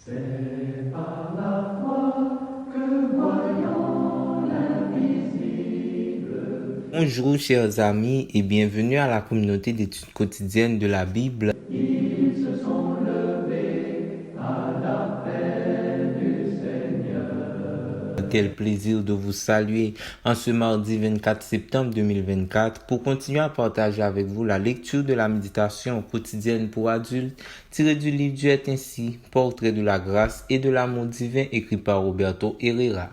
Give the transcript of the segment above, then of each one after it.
C'est par la foi que voyons l'invisible. Bonjour chers amis et bienvenue à la communauté d'études quotidiennes de la Bible. Ils se sont levés à l'appel du Seigneur. Quel plaisir de vous saluer en ce mardi 24 septembre 2024 pour continuer à partager avec vous la lecture de la méditation quotidienne pour adultes tirée du livre Dieu est ainsi, portrait de la grâce et de l'amour divin écrit par Roberto Herrera.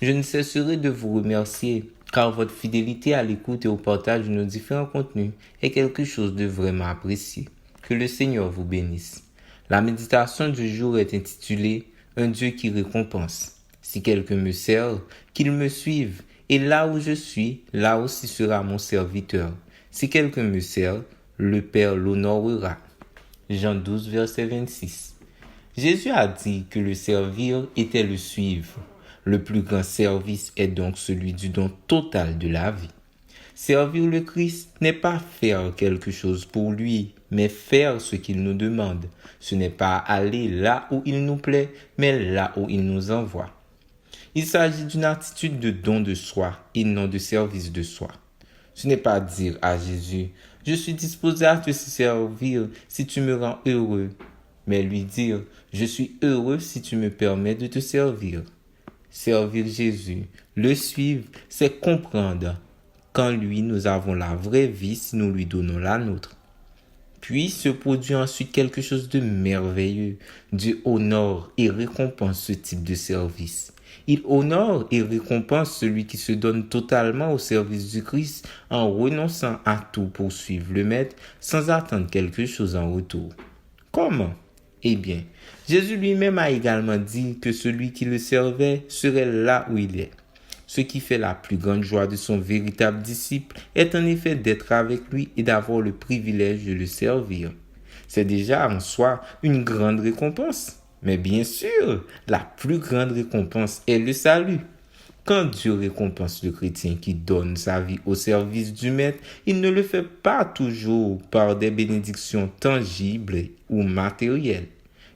Je ne cesserai de vous remercier car votre fidélité à l'écoute et au partage de nos différents contenus est quelque chose de vraiment apprécié. Que le Seigneur vous bénisse. La méditation du jour est intitulée « Un Dieu qui récompense ». Si quelqu'un me sert, qu'il me suive, et là où je suis, là aussi sera mon serviteur. Si quelqu'un me sert, le Père l'honorera. Jean 12, verset 26. Jésus a dit que le servir était le suivre. Le plus grand service est donc celui du don total de la vie. Servir le Christ n'est pas faire quelque chose pour lui, mais faire ce qu'il nous demande. Ce n'est pas aller là où il nous plaît, mais là où il nous envoie. Il s'agit d'une attitude de don de soi et non de service de soi. Ce n'est pas dire à Jésus « Je suis disposé à te servir si tu me rends heureux », mais lui dire « Je suis heureux si tu me permets de te servir ». Servir Jésus, le suivre, c'est comprendre qu'en lui nous avons la vraie vie si nous lui donnons la nôtre. Puis se produit ensuite quelque chose de merveilleux. Dieu honore et récompense ce type de service. Il honore et récompense celui qui se donne totalement au service du Christ en renonçant à tout pour suivre le Maître sans attendre quelque chose en retour. Comment? Eh bien, Jésus lui-même a également dit que celui qui le servait serait là où il est. Ce qui fait la plus grande joie de son véritable disciple est en effet d'être avec lui et d'avoir le privilège de le servir. C'est déjà en soi une grande récompense. Mais bien sûr, la plus grande récompense est le salut. Quand Dieu récompense le chrétien qui donne sa vie au service du Maître, il ne le fait pas toujours par des bénédictions tangibles ou matérielles.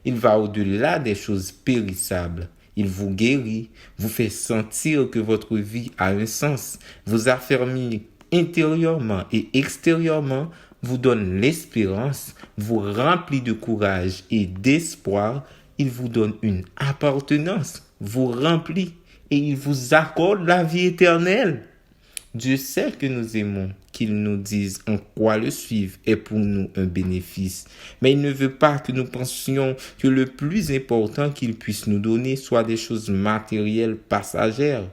Il va au-delà des choses périssables. Il vous guérit, vous fait sentir que votre vie a un sens, vous affermit intérieurement et extérieurement, vous donne l'espérance, vous remplit de courage et d'espoir, il vous donne une appartenance, vous remplit et il vous accorde la vie éternelle. Dieu sait que nous aimons, qu'il nous dise en quoi le suivre est pour nous un bénéfice. Mais il ne veut pas que nous pensions que le plus important qu'il puisse nous donner soit des choses matérielles passagères.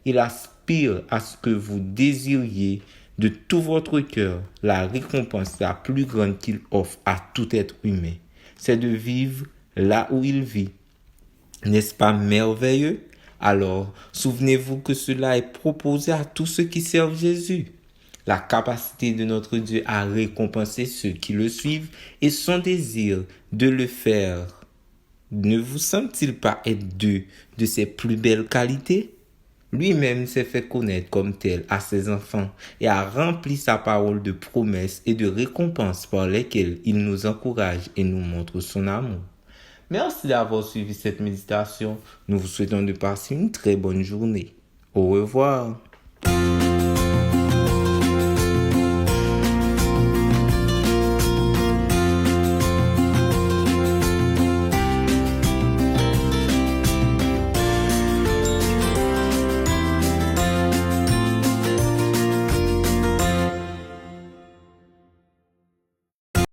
Il aspire à ce que vous désiriez de tout votre cœur la récompense la plus grande qu'il offre à tout être humain. C'est de vivre là où il vit. N'est-ce pas merveilleux? Alors, souvenez-vous que cela est proposé à tous ceux qui servent Jésus. La capacité de notre Dieu à récompenser ceux qui le suivent et son désir de le faire. Ne vous semble-t-il pas être deux de ses plus belles qualités? Lui-même s'est fait connaître comme tel à ses enfants et a rempli sa parole de promesses et de récompenses par lesquelles il nous encourage et nous montre son amour. Merci d'avoir suivi cette méditation. Nous vous souhaitons de passer une très bonne journée. Au revoir.